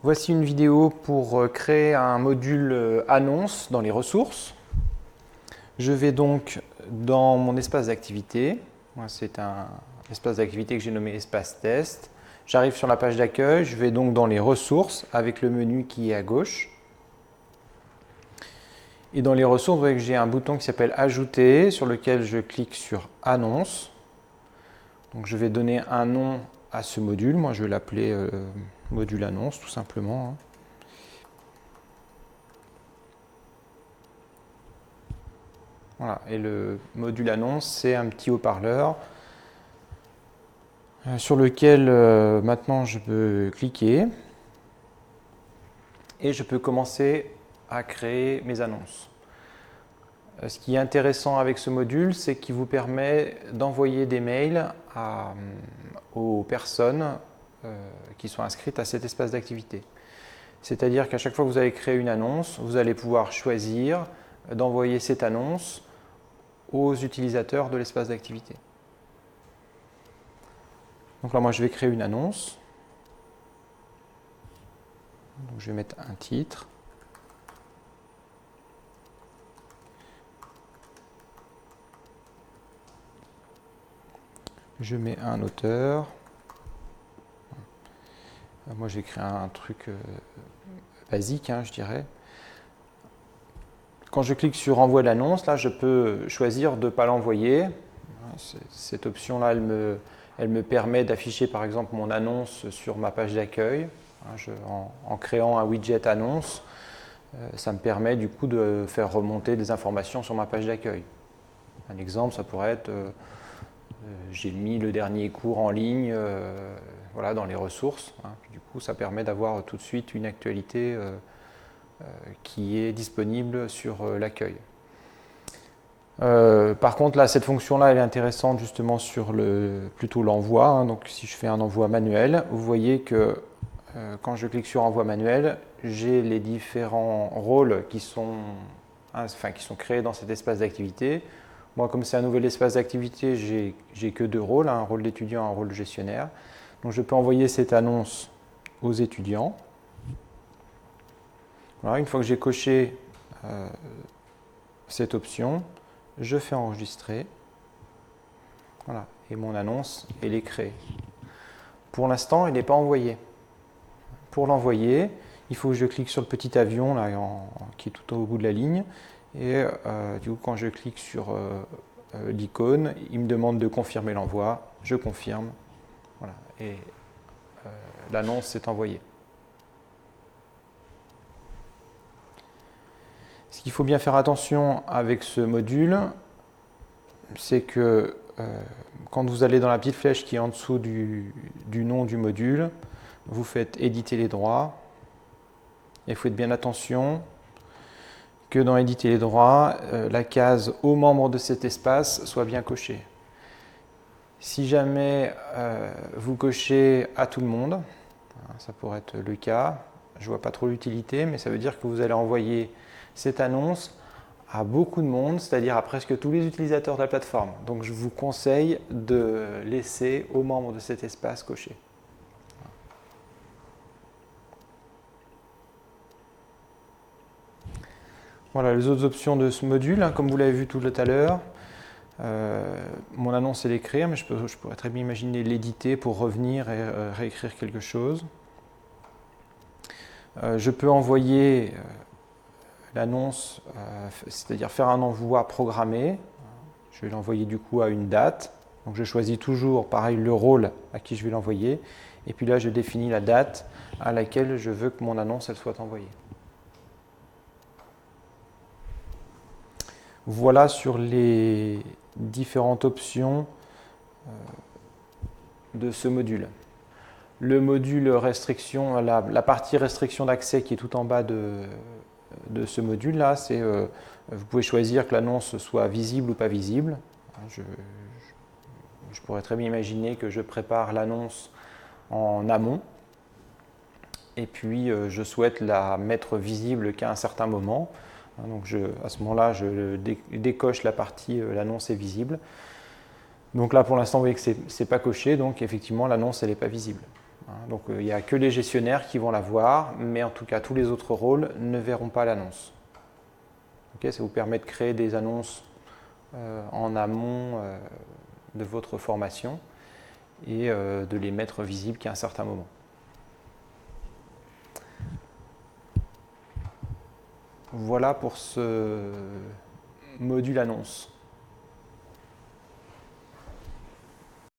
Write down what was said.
Voici une vidéo pour créer un module annonce dans les ressources. Je vais donc dans mon espace d'activité. C'est un espace d'activité que j'ai nommé espace test. J'arrive sur la page d'accueil, je vais donc dans les ressources avec le menu qui est à gauche. Et dans les ressources, vous voyez que j'ai un bouton qui s'appelle Ajouter, sur lequel je clique sur Annonce. Donc je vais donner un nom à ce module. Moi, je vais l'appeler module annonce, tout simplement. Voilà. Et le module annonce, c'est un petit haut-parleur sur lequel maintenant je peux cliquer et je peux commencer à créer mes annonces. Ce qui est intéressant avec ce module, c'est qu'il vous permet d'envoyer des mails aux personnes qui sont inscrites à cet espace d'activité. C'est-à-dire qu'à chaque fois que vous allez créer une annonce, vous allez pouvoir choisir d'envoyer cette annonce aux utilisateurs de l'espace d'activité. Donc là, moi, je vais créer une annonce. Donc, je vais mettre un titre. Je mets un auteur. Moi, j'ai créé un truc basique, je dirais. Quand je clique sur Envoi l'annonce, là, je peux choisir de ne pas l'envoyer. Cette option-là, elle me permet d'afficher, par exemple, mon annonce sur ma page d'accueil. En créant un widget annonce, ça me permet du coup de faire remonter des informations sur ma page d'accueil. Un exemple, ça pourrait être j'ai mis le dernier cours en ligne voilà, dans les ressources. Du coup, ça permet d'avoir tout de suite une actualité qui est disponible sur l'accueil. Par contre, là, cette fonction-là, elle est intéressante justement sur plutôt l'envoi. Donc, si je fais un envoi manuel, vous voyez que quand je clique sur envoi manuel, j'ai les différents rôles qui sont créés dans cet espace d'activité. Moi, comme c'est un nouvel espace d'activité, j'ai que deux rôles, un rôle d'étudiant et un rôle de gestionnaire. Donc, je peux envoyer cette annonce aux étudiants. Voilà, une fois que j'ai coché cette option, je fais enregistrer. Voilà, et mon annonce, elle est créée. Pour l'instant, elle n'est pas envoyée. Pour l'envoyer, il faut que je clique sur le petit avion là, qui est tout au bout de la ligne. Et du coup, quand je clique sur l'icône, il me demande de confirmer l'envoi. Je confirme. Voilà, et l'annonce est envoyée. Ce qu'il faut bien faire attention avec ce module, c'est que quand vous allez dans la petite flèche qui est en dessous du nom du module, vous faites éditer les droits. Et il faut être bien attention que dans éditer les droits, la case aux membres de cet espace soit bien cochée. Si jamais vous cochez à tout le monde, ça pourrait être le cas, je ne vois pas trop l'utilité, mais ça veut dire que vous allez envoyer cette annonce à beaucoup de monde, c'est-à-dire à presque tous les utilisateurs de la plateforme. Donc je vous conseille de laisser aux membres de cet espace cocher. Voilà les autres options de ce module, comme vous l'avez vu tout à l'heure. Mon annonce est l'écrire, mais je pourrais très bien imaginer l'éditer pour revenir et réécrire quelque chose. Je peux envoyer l'annonce, c'est-à-dire faire un envoi programmé. Je vais l'envoyer du coup à une date. Donc je choisis toujours, pareil, le rôle à qui je vais l'envoyer. Et puis là, je définis la date à laquelle je veux que mon annonce elle soit envoyée. Voilà sur les différentes options de ce module. Le module restriction, la partie restriction d'accès qui est tout en bas de ce module-là, c'est vous pouvez choisir que l'annonce soit visible ou pas visible. Je pourrais très bien imaginer que je prépare l'annonce en amont et puis je souhaite la mettre visible qu'à un certain moment. Donc à ce moment-là, je décoche la partie l'annonce est visible. Donc là, pour l'instant, vous voyez que ce n'est pas coché, donc effectivement, l'annonce, elle n'est pas visible. Donc il n'y a que les gestionnaires qui vont la voir, mais en tout cas tous les autres rôles ne verront pas l'annonce. Okay, ça vous permet de créer des annonces en amont de votre formation et de les mettre visibles qu'à un certain moment. Voilà pour ce module annonce.